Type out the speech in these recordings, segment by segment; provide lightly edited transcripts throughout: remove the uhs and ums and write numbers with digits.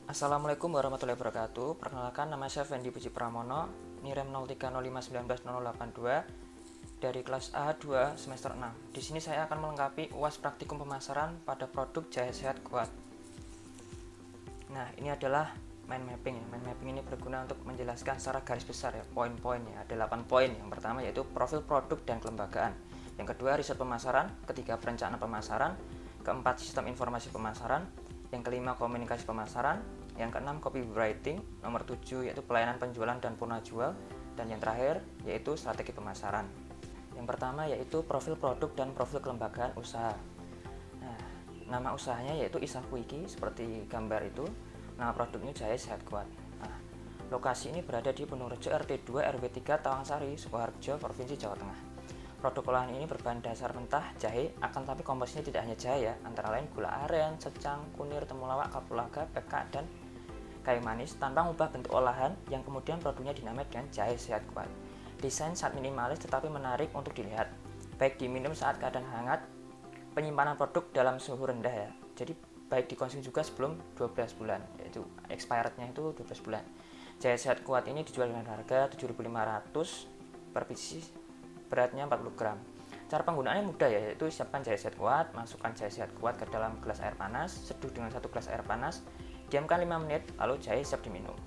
Assalamualaikum warahmatullahi wabarakatuh. Perkenalkan, nama saya Fendi Puji Pramono, NIREM 0305190082 dari kelas A2 semester 6. Di sini saya akan melengkapi UAS praktikum pemasaran pada produk Jaya Sehat Kuat. Nah, ini adalah mind mapping ya. Mind mapping ini berguna untuk menjelaskan secara garis besar ya, poin-poinnya. Ada 8 poin. Yang pertama yaitu profil produk dan kelembagaan. Yang kedua, riset pemasaran. Ketiga, perencanaan pemasaran. Keempat, sistem informasi pemasaran. Yang kelima, komunikasi pemasaran. Yang keenam, copywriting. Nomor 7 yaitu pelayanan penjualan dan purna jual. Dan yang terakhir yaitu strategi pemasaran. Yang pertama yaitu profil produk dan profil kelembagaan usaha. Nah, nama usahanya yaitu Isakuiki seperti gambar itu. Nama produknya Jaya Sehat Kuat. Nah, lokasi ini berada di Purworejo RT 2 RW 3 Tawangsari, Sukoharjo, Provinsi Jawa Tengah. Produk olahan ini berbahan dasar mentah jahe, akan tapi komposisinya tidak hanya jahe ya, antara lain gula aren, secang, kunir, temulawak, kapulaga, peka, dan kayu manis tanpa mengubah bentuk olahan yang kemudian produknya dinamai dengan Jaya Sehat Kuat. Desain sangat minimalis tetapi menarik untuk dilihat, baik diminum saat keadaan hangat, penyimpanan produk dalam suhu rendah ya. Jadi baik dikonsumsi juga sebelum 12 bulan, yaitu expirednya itu 12 bulan. Jaya Sehat Kuat ini dijual dengan harga 7.500 per biji, beratnya 40 gram. Cara penggunaannya mudah ya, yaitu siapkan Jaya Sehat Kuat, masukkan Jaya Sehat Kuat ke dalam gelas air panas, seduh dengan 1 gelas air panas, diamkan 5 menit, lalu jahe siap diminum.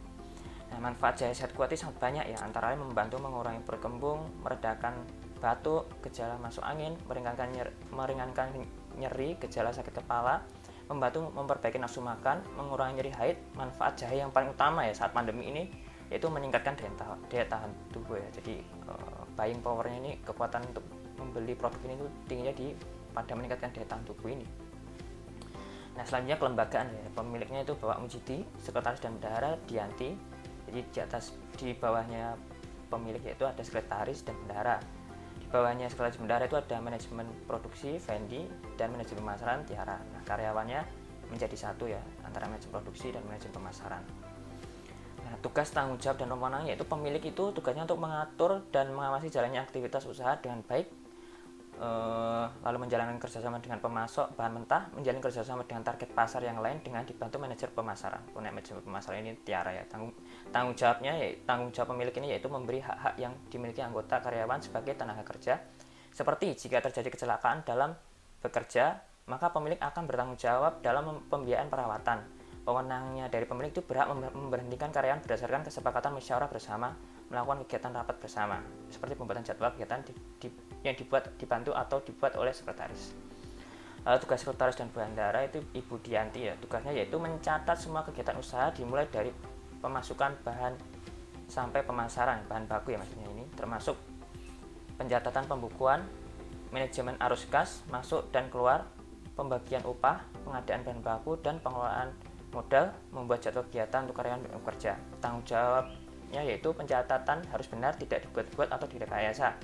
Nah, manfaat Jaya Sehat Kuat itu sangat banyak ya, antara lain membantu mengurangi perut kembung, meredakan batuk, gejala masuk angin, meringankan nyeri, gejala sakit kepala, membantu memperbaiki nafsu makan, mengurangi nyeri haid. Manfaat jahe yang paling utama ya saat pandemi ini yaitu meningkatkan daya tahan tubuh ya. Jadi buying powernya ini, kekuatan untuk membeli produk ini itu tingginya pada meningkatkan daya tahan tubuh ini. Nah, selanjutnya kelembagaan ya. Pemiliknya itu Bapak Mujidi, Sekretaris dan Bendahara Dianti. Jadi di bawahnya pemilik yaitu ada sekretaris dan bendahara. Di bawahnya sekretaris bendahara itu ada manajemen produksi Fendi dan manajemen pemasaran Tiara. Nah, karyawannya menjadi satu ya, antara manajemen produksi dan manajemen pemasaran. Nah, tugas, tanggung jawab dan wewenang yaitu pemilik itu tugasnya untuk mengatur dan mengawasi jalannya aktivitas usaha dengan baik, lalu menjalankan kerjasama dengan pemasok bahan mentah, menjalin kerjasama dengan target pasar yang lain dengan dibantu manajer pemasaran. Manajer pemasaran ini Tiara ya. Tanggung jawab pemilik ini yaitu memberi hak-hak yang dimiliki anggota karyawan sebagai tenaga kerja. Seperti jika terjadi kecelakaan dalam bekerja, maka pemilik akan bertanggung jawab dalam pembiayaan perawatan. Wewenangnya dari pemilik itu berhak memberhentikan karyawan berdasarkan kesepakatan musyawarah bersama, melakukan kegiatan rapat bersama, seperti pembuatan jadwal kegiatan yang dibantu atau dibuat oleh sekretaris. Lalu tugas sekretaris dan bendahara itu Ibu Dianti ya, tugasnya yaitu mencatat semua kegiatan usaha dimulai dari pemasukan bahan sampai pemasaran bahan baku ya maksudnya ini, termasuk pencatatan pembukuan, manajemen arus kas masuk dan keluar, pembagian upah, pengadaan bahan baku, dan pengelolaan modal, membuat jadwal kegiatan untuk karyawan bekerja. Tanggung jawabnya yaitu pencatatan harus benar, tidak dibuat-buat atau direkayasa.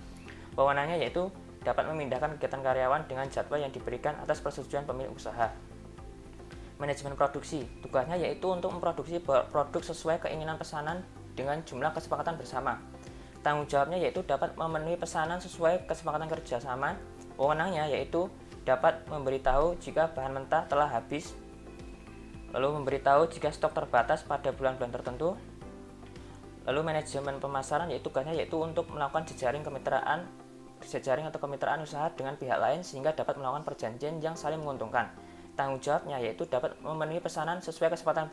Wewenangnya yaitu dapat memindahkan kegiatan karyawan dengan jadwal yang diberikan atas persetujuan pemilik usaha. Manajemen produksi, tugasnya yaitu untuk memproduksi produk sesuai keinginan pesanan dengan jumlah kesepakatan bersama. Tanggung jawabnya yaitu dapat memenuhi pesanan sesuai kesepakatan kerjasama. Wewenangnya yaitu dapat memberitahu jika bahan mentah telah habis, lalu memberitahu jika stok terbatas pada bulan-bulan tertentu. Lalu manajemen pemasaran yaitu tugasnya yaitu untuk melakukan jejaring atau kemitraan usaha dengan pihak lain sehingga dapat melakukan perjanjian yang saling menguntungkan. Tanggung jawabnya yaitu dapat memenuhi pesanan sesuai kesepakatan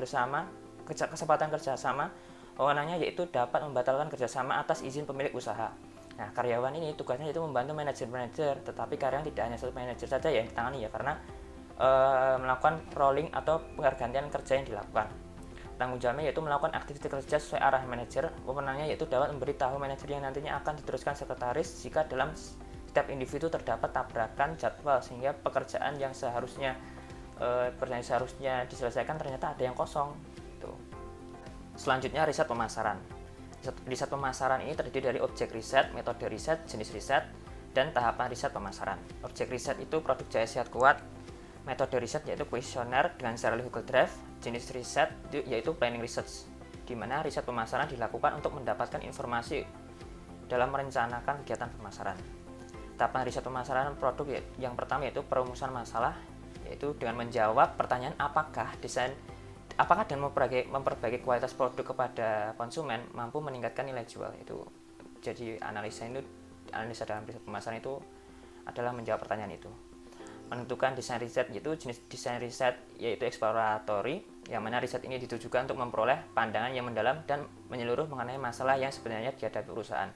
kerjasama. Wewenangnya yaitu dapat membatalkan kerjasama atas izin pemilik usaha. Nah, karyawan ini tugasnya yaitu membantu manajer, tetapi karyawan tidak hanya satu manajer saja yang ditangani ya, karena melakukan rolling atau pergantian kerja yang dilakukan. Tanggung jawabnya yaitu melakukan aktivitas kerja sesuai arah manajer. Wewenangnya yaitu dapat memberitahu manajer yang nantinya akan diteruskan sekretaris jika dalam setiap individu terdapat tabrakan jadwal sehingga pekerjaan yang seharusnya diselesaikan ternyata ada yang kosong. Gitu. Selanjutnya riset pemasaran. Riset pemasaran ini terdiri dari objek riset, metode riset, jenis riset, dan tahapan riset pemasaran. Objek riset itu produk Jaya Sehat Kuat. Metode riset yaitu kuesioner dengan serial Google Drive. Jenis riset yaitu planning research, di mana riset pemasaran dilakukan untuk mendapatkan informasi dalam merencanakan kegiatan pemasaran. Tahapan riset pemasaran produk yang pertama yaitu perumusan masalah, yaitu dengan menjawab pertanyaan apakah desain apakah dan memperbaiki kualitas produk kepada konsumen mampu meningkatkan nilai jual. Itu jadi analisa dalam riset pemasaran itu adalah menjawab pertanyaan itu. Menentukan desain riset, yaitu jenis desain riset yaitu exploratory, yang mana riset ini ditujukan untuk memperoleh pandangan yang mendalam dan menyeluruh mengenai masalah yang sebenarnya dihadapi perusahaan.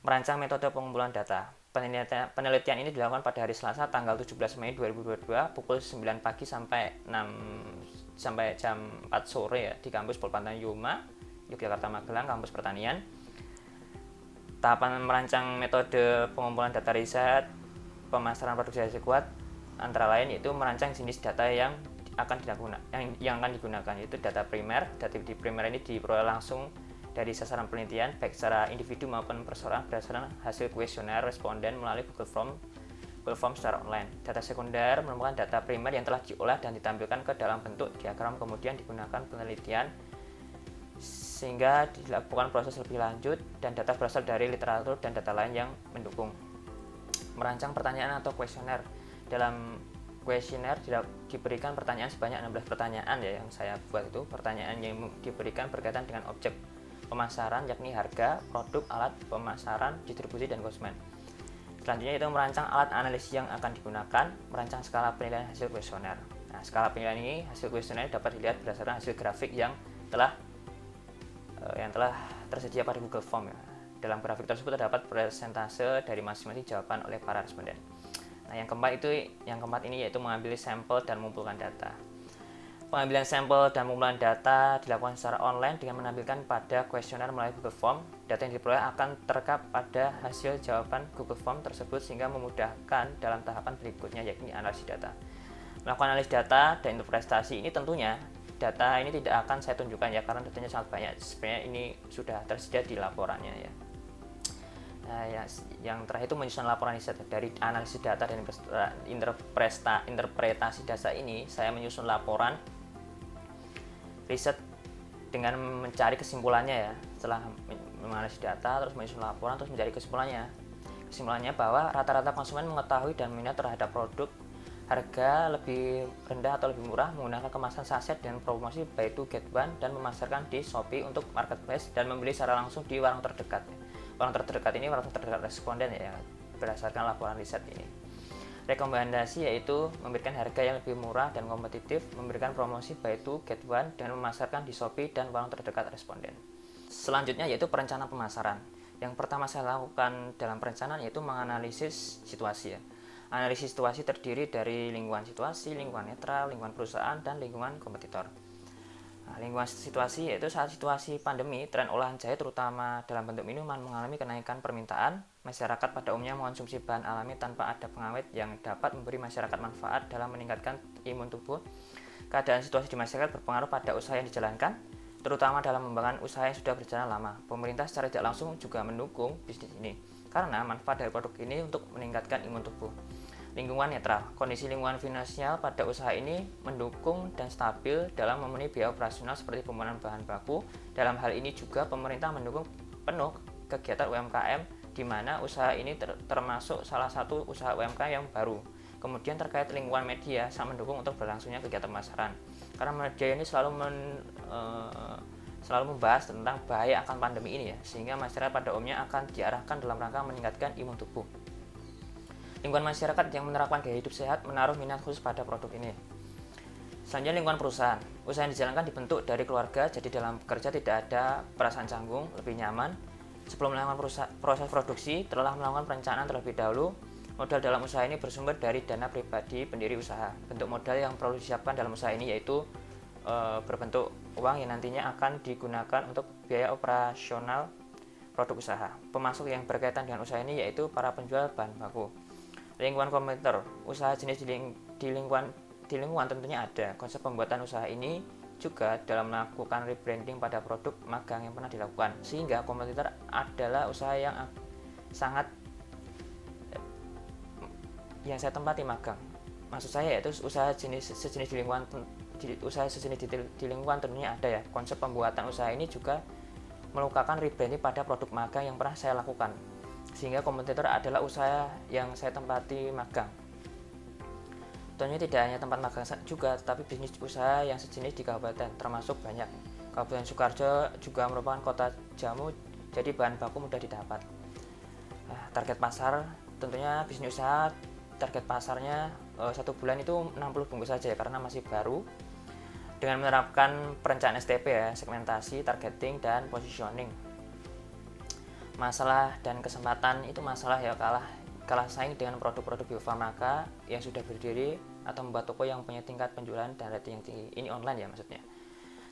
Merancang metode pengumpulan data. Penelitian ini dilakukan pada hari Selasa tanggal 17 Mei 2022 pukul 9 pagi sampai jam 4 sore ya, di kampus Polpantan Yuma, Yogyakarta Magelang, kampus pertanian. Tahapan merancang metode pengumpulan data riset pemasaran produksi hasil kuat antara lain yaitu merancang jenis data yang akan digunakan, yaitu data primer. Data di primer ini diperoleh langsung dari sasaran penelitian baik secara individu maupun perseorangan berdasarkan hasil kuesioner responden melalui Google Form secara online. Data sekunder merupakan data primer yang telah diolah dan ditampilkan ke dalam bentuk diagram, kemudian digunakan penelitian sehingga dilakukan proses lebih lanjut, dan data berasal dari literatur dan data lain yang mendukung. Merancang pertanyaan atau kuesioner. Dalam kuesioner diberikan pertanyaan sebanyak 16 pertanyaan ya, yang saya buat itu. Pertanyaan yang diberikan berkaitan dengan objek pemasaran, yakni harga, produk, alat pemasaran, distribusi, dan konsumen. Selanjutnya itu merancang alat analisis yang akan digunakan, merancang skala penilaian hasil kuesioner. Nah, skala penilaian ini, hasil kuesioner dapat dilihat berdasarkan hasil grafik yang telah tersedia pada Google Form ya. Dalam grafik tersebut terdapat persentase dari masing-masing jawaban oleh para responden. Nah, yang keempat ini yaitu mengambil sampel dan mengumpulkan data. Pengambilan sampel dan pengumpulan data dilakukan secara online dengan menampilkan pada kuesioner melalui Google Form. Data yang diperoleh akan terekam pada hasil jawaban Google Form tersebut sehingga memudahkan dalam tahapan berikutnya, yakni analisis data. Melakukan analisis data dan interpretasi ini tentunya data ini tidak akan saya tunjukkan ya, karena datanya sangat banyak. Sebenarnya ini sudah tersedia di laporannya ya. Nah, yang terakhir itu menyusun laporan riset. Dari analisis data dan interpretasi data ini, saya menyusun laporan riset dengan mencari kesimpulannya ya. Setelah menganalisis data, terus menyusun laporan, terus mencari kesimpulannya bahwa rata-rata konsumen mengetahui dan minat terhadap produk harga lebih rendah atau lebih murah menggunakan kemasan saset dan promosi buy two get one, dan memasarkan di Shopee untuk marketplace dan membeli secara langsung di warung terdekat. Warung terdekat ini warung terdekat responden ya, berdasarkan laporan riset ini. Rekomendasi yaitu memberikan harga yang lebih murah dan kompetitif, memberikan promosi buy two get one, dan memasarkan di Shopee dan warung terdekat responden. Selanjutnya yaitu perencanaan pemasaran. Yang pertama saya lakukan dalam perencanaan yaitu menganalisis situasi ya. Analisis situasi terdiri dari lingkungan situasi, lingkungan netral, lingkungan perusahaan, dan lingkungan kompetitor. Nah, lingkungan situasi yaitu saat situasi pandemi, tren olahan jahe terutama dalam bentuk minuman mengalami kenaikan permintaan. Masyarakat pada umumnya mengonsumsi bahan alami tanpa ada pengawet yang dapat memberi masyarakat manfaat dalam meningkatkan imun tubuh. Keadaan situasi di masyarakat berpengaruh pada usaha yang dijalankan, terutama dalam mengembangkan usaha yang sudah berjalan lama. Pemerintah secara tidak langsung juga mendukung bisnis ini, karena manfaat dari produk ini untuk meningkatkan imun tubuh. Lingkungan netral. Kondisi lingkungan finansial pada usaha ini mendukung dan stabil dalam memenuhi biaya operasional seperti pembangunan bahan baku. Dalam hal ini juga pemerintah mendukung penuh kegiatan UMKM, di mana usaha ini termasuk salah satu usaha UMKM yang baru. Kemudian terkait lingkungan media, sangat mendukung untuk berlangsungnya kegiatan pemasaran. Karena media ini selalu membahas tentang bahaya akan pandemi ini ya, sehingga masyarakat pada umumnya akan diarahkan dalam rangka meningkatkan imun tubuh. Lingkungan masyarakat yang menerapkan gaya hidup sehat menaruh minat khusus pada produk ini. Selanjutnya lingkungan perusahaan. Usaha yang dijalankan dibentuk dari keluarga, jadi dalam bekerja tidak ada perasaan canggung, lebih nyaman. Sebelum melakukan proses produksi, telah melakukan perencanaan terlebih dahulu. Modal dalam usaha ini bersumber dari dana pribadi pendiri usaha. Bentuk modal yang perlu disiapkan dalam usaha ini yaitu berbentuk uang yang nantinya akan digunakan untuk biaya operasional produk usaha. Pemasok yang berkaitan dengan usaha ini yaitu para penjual bahan baku. Lingkungan kompetitor. Usaha jenis di lingkungan tentunya ada. Konsep pembuatan usaha ini juga dalam melakukan rebranding pada produk magang yang pernah dilakukan, sehingga kompetitor adalah usaha yang saya tempati magang. Maksud saya yaitu usaha sejenis di lingkungan tentunya ada ya. Konsep pembuatan usaha ini juga melakukan rebranding pada produk magang yang pernah saya lakukan, sehingga kompetitor adalah usaha yang saya tempati magang. Tentunya tidak hanya tempat magang juga, tetapi bisnis usaha yang sejenis di kabupaten termasuk banyak. Kabupaten Sukoharjo juga merupakan kota jamu, jadi bahan baku mudah didapat. Nah, target pasar, tentunya bisnis usaha target pasarnya 1 bulan itu 60 bungkus saja ya, karena masih baru. Dengan menerapkan perencanaan STP ya, segmentasi, targeting, dan positioning. Masalah dan kesempatan itu masalah ya, kalah saing dengan produk-produk biofarmaka yang sudah berdiri atau membuat toko yang punya tingkat penjualan dan rating yang tinggi. Ini online ya maksudnya.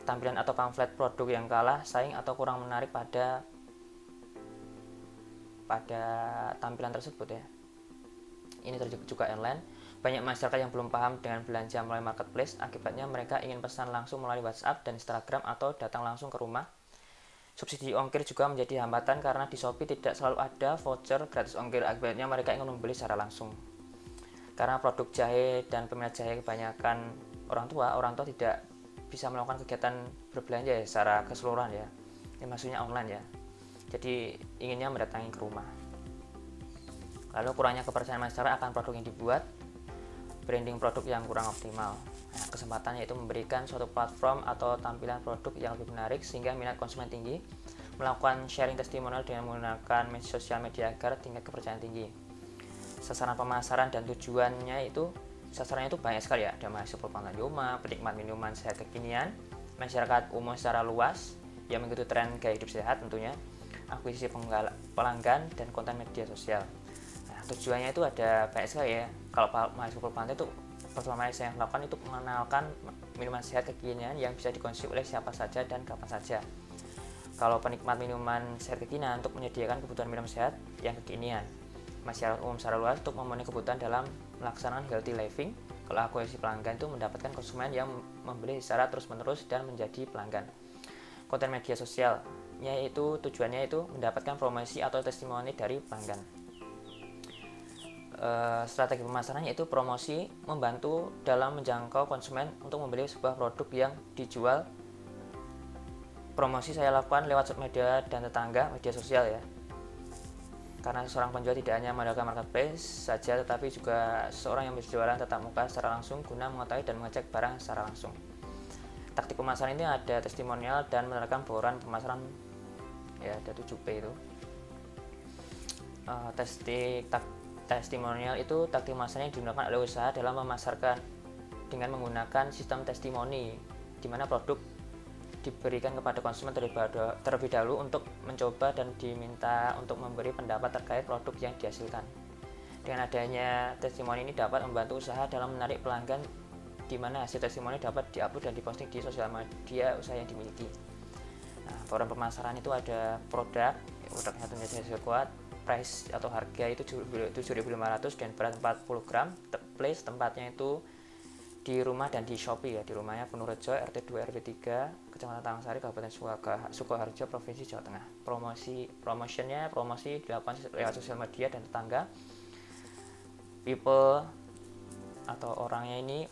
Tampilan atau pamflet produk yang kalah saing atau kurang menarik pada tampilan tersebut ya. Ini terjadi juga online. Banyak masyarakat yang belum paham dengan belanja melalui marketplace, akibatnya mereka ingin pesan langsung melalui WhatsApp dan Instagram atau datang langsung ke rumah. Subsidi ongkir juga menjadi hambatan karena di Shopee tidak selalu ada voucher gratis ongkir, akibatnya mereka ingin membeli secara langsung. Karena produk jahe dan peminat jahe kebanyakan orang tua tidak bisa melakukan kegiatan berbelanja ya, secara keseluruhan ya. Ini maksudnya online ya. Jadi inginnya mendatangi ke rumah. Lalu kurangnya kepercayaan masyarakat akan produk yang dibuat, branding produk yang kurang optimal. Nah, kesempatannya itu memberikan suatu platform atau tampilan produk yang lebih menarik sehingga minat konsumen tinggi, melakukan sharing testimonial dengan menggunakan sosial media agar tingkat kepercayaan tinggi. Sasaran pemasaran dan tujuannya itu banyak sekali ya, ada mahasiswa penggemar, penikmat minuman sehat kekinian, masyarakat umum secara luas yang mengikuti tren gaya hidup sehat tentunya, akuisisi pelanggan, dan konten media sosial. Nah, tujuannya itu ada banyak sekali ya. Kalau mahasiswa penggemar itu pertama yang saya lakukan itu mengenalkan minuman sehat kekinian yang bisa dikonsumsi oleh siapa saja dan kapan saja. Kalau penikmat minuman sehat kekinian, untuk menyediakan kebutuhan minum sehat yang kekinian. Masyarakat umum secara luas untuk memenuhi kebutuhan dalam melaksanakan healthy living. Kalau akuisisi pelanggan itu mendapatkan konsumen yang membeli secara terus-menerus dan menjadi pelanggan. Konten media sosialnya itu tujuannya itu mendapatkan promosi atau testimoni dari pelanggan. Strategi pemasarannya itu promosi, membantu dalam menjangkau konsumen untuk membeli sebuah produk yang dijual. Promosi saya lakukan lewat media dan tetangga, media sosial ya. Karena seorang penjual tidak hanya mengandalkan marketplace saja, tetapi juga seorang yang berjualan tatap muka secara langsung guna mengetahui dan mengecek barang secara langsung. Taktik pemasaran ini ada testimonial dan menerapkan bauran pemasaran ya, ada 7P itu. Testimonial itu taktik pemasaran yang digunakan oleh usaha dalam memasarkan dengan menggunakan sistem testimoni, di mana produk diberikan kepada konsumen terlebih dahulu untuk mencoba dan diminta untuk memberi pendapat terkait produk yang dihasilkan. Dengan adanya testimoni ini dapat membantu usaha dalam menarik pelanggan, di mana hasil testimoni dapat diupload dan diposting di sosial media usaha yang dimiliki. Nah, program pemasaran itu ada produknya tentunya sesuai kuat, price atau harga itu 7.500 dan berat 40 gram. Place tempatnya itu di rumah dan di Shopee ya, di rumahnya Purworejo RT 2 RW 3 Kecamatan Tawangsari Kabupaten Sukoharjo Provinsi Jawa Tengah. Promosi dilakukan lewat sosial media dan tetangga. People atau orangnya ini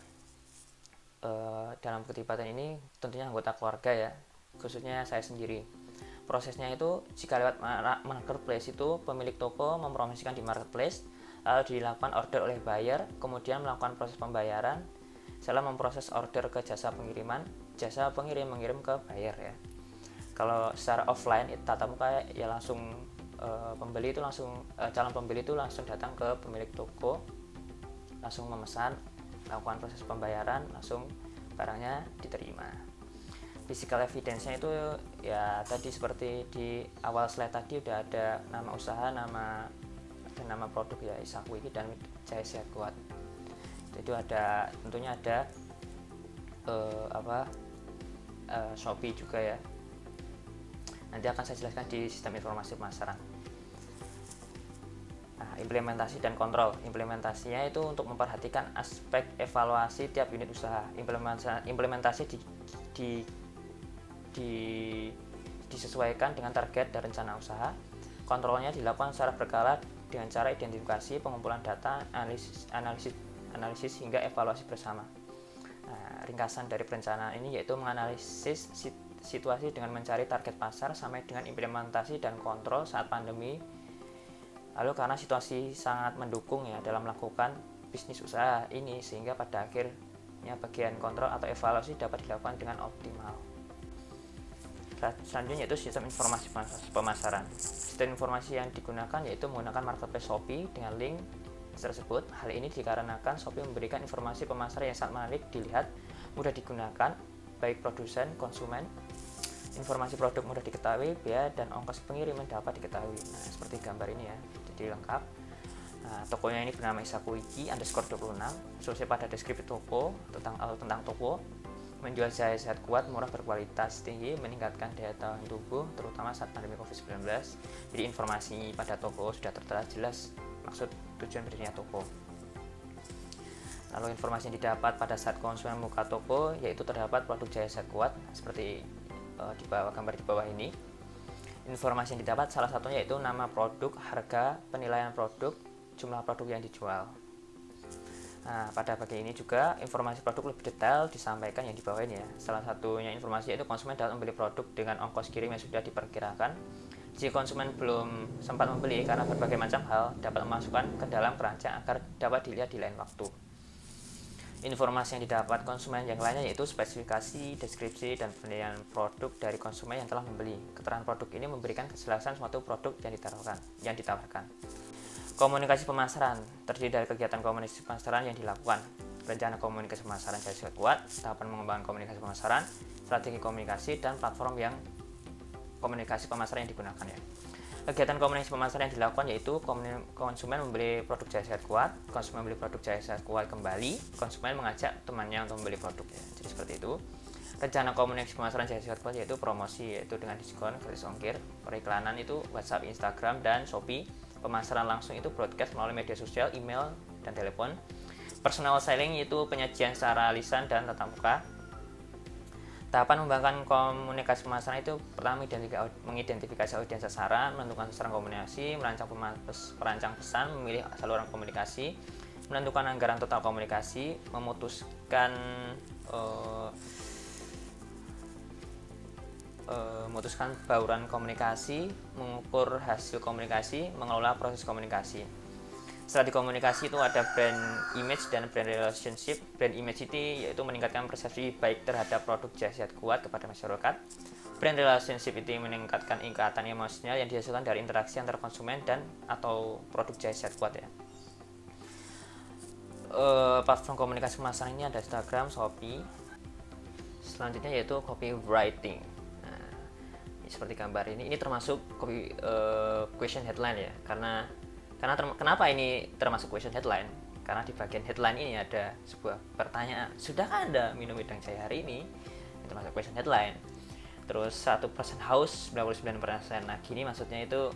dalam keterlibatan ini tentunya anggota keluarga ya, khususnya saya sendiri. Prosesnya itu jika lewat marketplace itu pemilik toko mempromosikan di marketplace, lalu dilakukan order oleh buyer, kemudian melakukan proses pembayaran. Setelah memproses order ke jasa pengiriman, jasa pengirim mengirim ke buyer ya. Kalau secara offline tatap muka ya langsung calon pembeli itu langsung datang ke pemilik toko, langsung memesan, lakukan proses pembayaran, langsung barangnya diterima. Physical evidence-nya itu ya tadi seperti di awal slide tadi udah ada nama usaha, nama produk ya, Isakwi dan Jahe Sehat Kuat. Itu ada tentunya ada Shopee juga ya. Nanti akan saya jelaskan di sistem informasi pemasaran. Nah, implementasi dan kontrol. Implementasinya itu untuk memperhatikan aspek evaluasi tiap unit usaha. Implementasi disesuaikan dengan target dan rencana usaha. Kontrolnya dilakukan secara berkala dengan cara identifikasi, pengumpulan data, analisis hingga evaluasi bersama. Nah, ringkasan dari perencanaan ini yaitu menganalisis situasi dengan mencari target pasar sampai dengan implementasi dan kontrol saat pandemi. Lalu karena situasi sangat mendukung ya dalam melakukan bisnis usaha ini, sehingga pada akhirnya bagian kontrol atau evaluasi dapat dilakukan dengan optimal. Selanjutnya yaitu sistem informasi pemasaran. Sistem informasi yang digunakan yaitu menggunakan marketplace Shopee dengan link tersebut. Hal ini dikarenakan Shopee memberikan informasi pemasaran yang sangat menarik dilihat, mudah digunakan baik produsen, konsumen. Informasi produk mudah diketahui, biaya dan ongkos pengiriman dapat diketahui. Nah, seperti gambar ini ya, jadi lengkap. Nah, tokonya ini bernama isakuiki_26. Solusi pada deskripsi toko tentang toko: menjual jaya sehat kuat, murah, berkualitas tinggi, meningkatkan daya tahan tubuh, terutama saat pandemi COVID-19. Jadi informasi pada toko sudah tertera jelas maksud tujuan berdirinya toko. Lalu informasi yang didapat pada saat konsumen membuka toko yaitu terdapat produk jaya sehat kuat seperti di bawah gambar di bawah ini. Informasi yang didapat salah satunya yaitu nama produk, harga, penilaian produk, jumlah produk yang dijual. Nah, pada bagian ini juga informasi produk lebih detail disampaikan yang di bawah ini ya. Salah satunya informasi yaitu konsumen dapat membeli produk dengan ongkos kirim yang sudah diperkirakan. Jika konsumen belum sempat membeli karena berbagai macam hal, dapat memasukkan ke dalam keranjang agar dapat dilihat di lain waktu. Informasi yang didapat konsumen yang lainnya yaitu spesifikasi, deskripsi, dan penilaian produk dari konsumen yang telah membeli. Keterangan produk ini memberikan kejelasan suatu produk yang ditawarkan. Komunikasi pemasaran terdiri dari kegiatan komunikasi pemasaran yang dilakukan, rencana komunikasi pemasaran jaya sehat kuat, tahapan mengembangkan komunikasi pemasaran, strategi komunikasi, dan platform yang komunikasi pemasaran yang digunakan ya. Kegiatan komunikasi pemasaran yang dilakukan yaitu konsumen membeli produk jaya sehat kuat, konsumen membeli produk jaya sehat kuat kembali, konsumen mengajak temannya untuk membeli produk ya. Jadi seperti itu. Rencana komunikasi pemasaran jaya sehat kuat yaitu promosi, yaitu dengan diskon, gratis ongkir. Periklanan itu WhatsApp, Instagram, dan Shopee. Pemasaran langsung itu broadcast melalui media sosial, email, dan telepon. Personal selling yaitu penyajian secara lisan dan tatap muka. Tahapan mengembangkan komunikasi pemasaran itu pertama mengidentifikasi audiens sasaran, menentukan sasaran komunikasi, merancang pesan, memilih saluran komunikasi, menentukan anggaran total komunikasi, memutuskan bauran komunikasi, mengukur hasil komunikasi, mengelola proses komunikasi. Strategi komunikasi itu ada brand image dan brand relationship. Brand image itu yaitu meningkatkan persepsi baik terhadap produk jaya sehat kuat kepada masyarakat. Brand relationship itu meningkatkan ikatan emosional yang dihasilkan dari interaksi antar konsumen dan atau produk jaya sehat kuat ya. Platform komunikasi pemasaran ini ada Instagram, Shopee. Selanjutnya yaitu copywriting. Nah, seperti gambar ini termasuk question headline ya, karena kenapa ini termasuk question headline? Karena di bagian headline ini ada sebuah pertanyaan, sudahkah Anda minum wedang jahe hari ini? Itu termasuk question headline. Terus 1% haus, 99% nagih. Ini maksudnya itu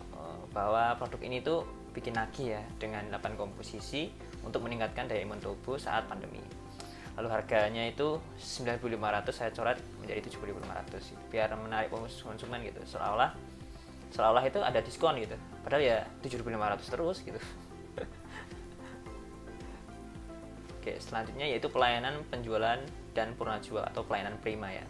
bahwa produk ini tuh bikin nagih ya, dengan 8 komposisi untuk meningkatkan daya imun tubuh saat pandemi. Lalu harganya itu 9.500, saya coret menjadi 7.500 biar menarik konsumen gitu, seolah-olah itu ada diskon gitu, padahal ya 7.500 terus gitu. Oke, selanjutnya yaitu pelayanan penjualan dan purna jual atau pelayanan prima ya.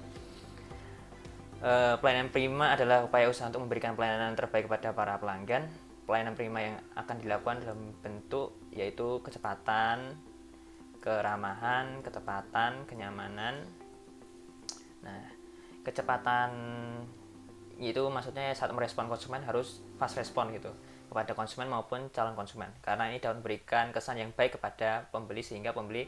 Pelayanan prima adalah upaya usaha untuk memberikan pelayanan terbaik kepada para pelanggan. Pelayanan prima yang akan dilakukan dalam bentuk yaitu kecepatan, keramahan, ketepatan, kenyamanan. Nah, kecepatan itu maksudnya saat merespon konsumen harus fast respon gitu kepada konsumen maupun calon konsumen, karena ini dapat memberikan kesan yang baik kepada pembeli sehingga pembeli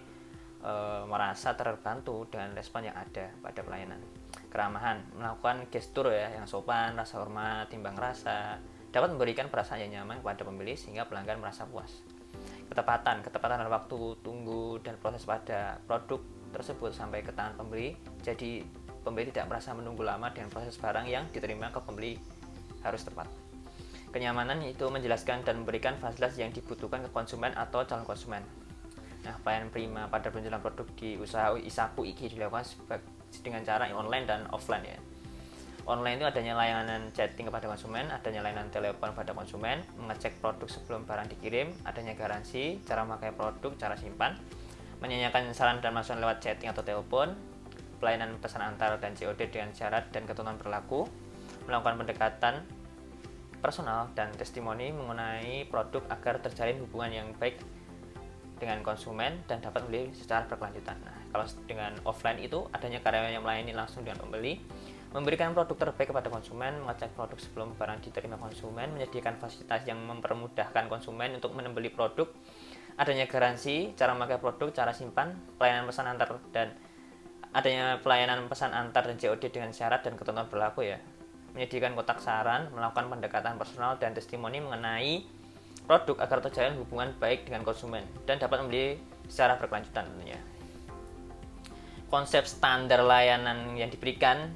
merasa terbantu dengan respon yang ada pada pelayanan. Keramahan, melakukan gestur ya yang sopan, rasa hormat, timbang rasa, dapat memberikan perasaan yang nyaman kepada pembeli sehingga pelanggan merasa puas. Ketepatan dalam waktu tunggu dan proses pada produk tersebut sampai ke tangan pembeli, jadi pembeli tidak merasa menunggu lama dengan proses barang yang diterima ke pembeli harus tepat. Kenyamanan itu menjelaskan dan memberikan fasilitas yang dibutuhkan ke konsumen atau calon konsumen. Nah, pelayanan prima pada penjualan produk di usaha Isakuiki dilakukan dengan cara online dan offline ya. Online itu adanya layanan chatting kepada konsumen, adanya layanan telepon pada konsumen, mengecek produk sebelum barang dikirim, adanya garansi, cara memakai produk, cara simpan, menanyakan saran dan masukan lewat chatting atau telepon, pelayanan pesan antar dan COD dengan syarat dan ketentuan berlaku, melakukan pendekatan personal dan testimoni mengenai produk agar terjalin hubungan yang baik dengan konsumen dan dapat membeli secara berkelanjutan. Nah, kalau dengan offline itu adanya karyawan yang melayani langsung dengan pembeli, memberikan produk terbaik kepada konsumen, mengecek produk sebelum barang diterima konsumen, menyediakan fasilitas yang mempermudahkan konsumen untuk membeli produk, adanya garansi, cara memakai produk, cara simpan, pelayanan pesan antar dan adanya pelayanan pesan antar dan COD dengan syarat dan ketentuan berlaku ya. Menyediakan kotak saran, melakukan pendekatan personal dan testimoni mengenai produk agar terjalin hubungan baik dengan konsumen dan dapat membeli secara berkelanjutan tentunya. Konsep standar layanan yang diberikan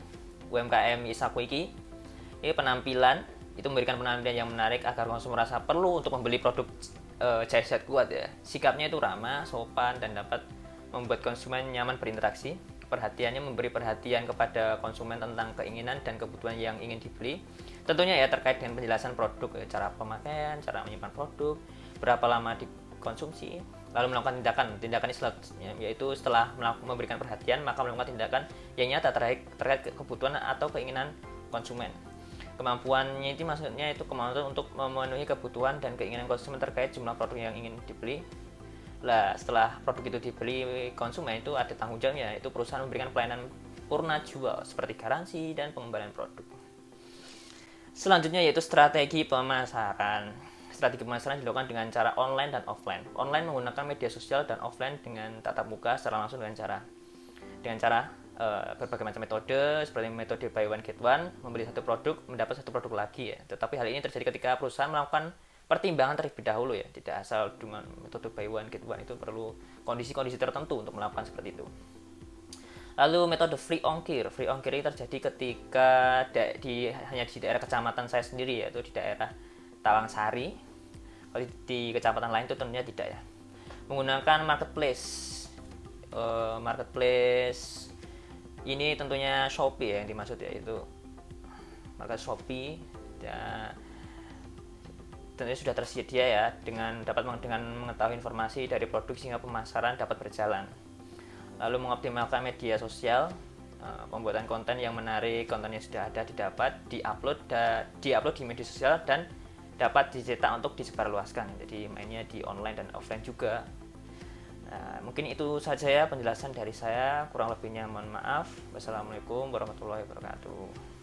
UMKM Isaku ini penampilan itu memberikan penampilan yang menarik agar konsumen merasa perlu untuk membeli produk Jayset kuat ya. Sikapnya itu ramah, sopan dan dapat membuat konsumen nyaman berinteraksi. Perhatiannya memberi perhatian kepada konsumen tentang keinginan dan kebutuhan yang ingin dibeli. Tentunya ya terkait dengan penjelasan produk, cara pemakaian, cara menyimpan produk, berapa lama dikonsumsi, lalu melakukan tindakan yaitu setelah memberikan perhatian maka melakukan tindakan yang nyata terkait kebutuhan atau keinginan konsumen. Kemampuannya itu maksudnya itu kemampuan untuk memenuhi kebutuhan dan keinginan konsumen terkait jumlah produk yang ingin dibeli. Lah, setelah produk itu dibeli konsumen itu ada tanggung jawabnya, itu perusahaan memberikan pelayanan purna jual seperti garansi dan pengembalian produk. Selanjutnya yaitu strategi pemasaran. Strategi pemasaran dilakukan dengan cara online dan offline. Online menggunakan media sosial dan offline dengan tatap muka secara langsung dengan cara berbagai macam metode seperti metode buy one get one, membeli satu produk mendapat satu produk lagi ya. Tetapi hal ini terjadi ketika perusahaan melakukan pertimbangan terlebih dahulu ya, tidak asal dengan metode buy one get one, itu perlu kondisi-kondisi tertentu untuk melakukan seperti itu. Lalu metode free ongkir ini terjadi ketika hanya di daerah kecamatan saya sendiri yaitu di daerah Tawangsari. Kalau di kecamatan lain itu tentunya tidak ya. Menggunakan marketplace ini tentunya Shopee ya yang dimaksud ya, itu market Shopee ya. Tentunya sudah tersedia ya dengan mengetahui informasi dari produk sehingga pemasaran dapat berjalan. Lalu mengoptimalkan media sosial, pembuatan konten yang menarik, konten yang sudah ada diupload di media sosial dan dapat dicetak untuk disebarluaskan. Jadi mainnya di online dan offline juga. Nah, mungkin itu saja ya penjelasan dari saya, kurang lebihnya mohon maaf. Wassalamualaikum warahmatullahi wabarakatuh.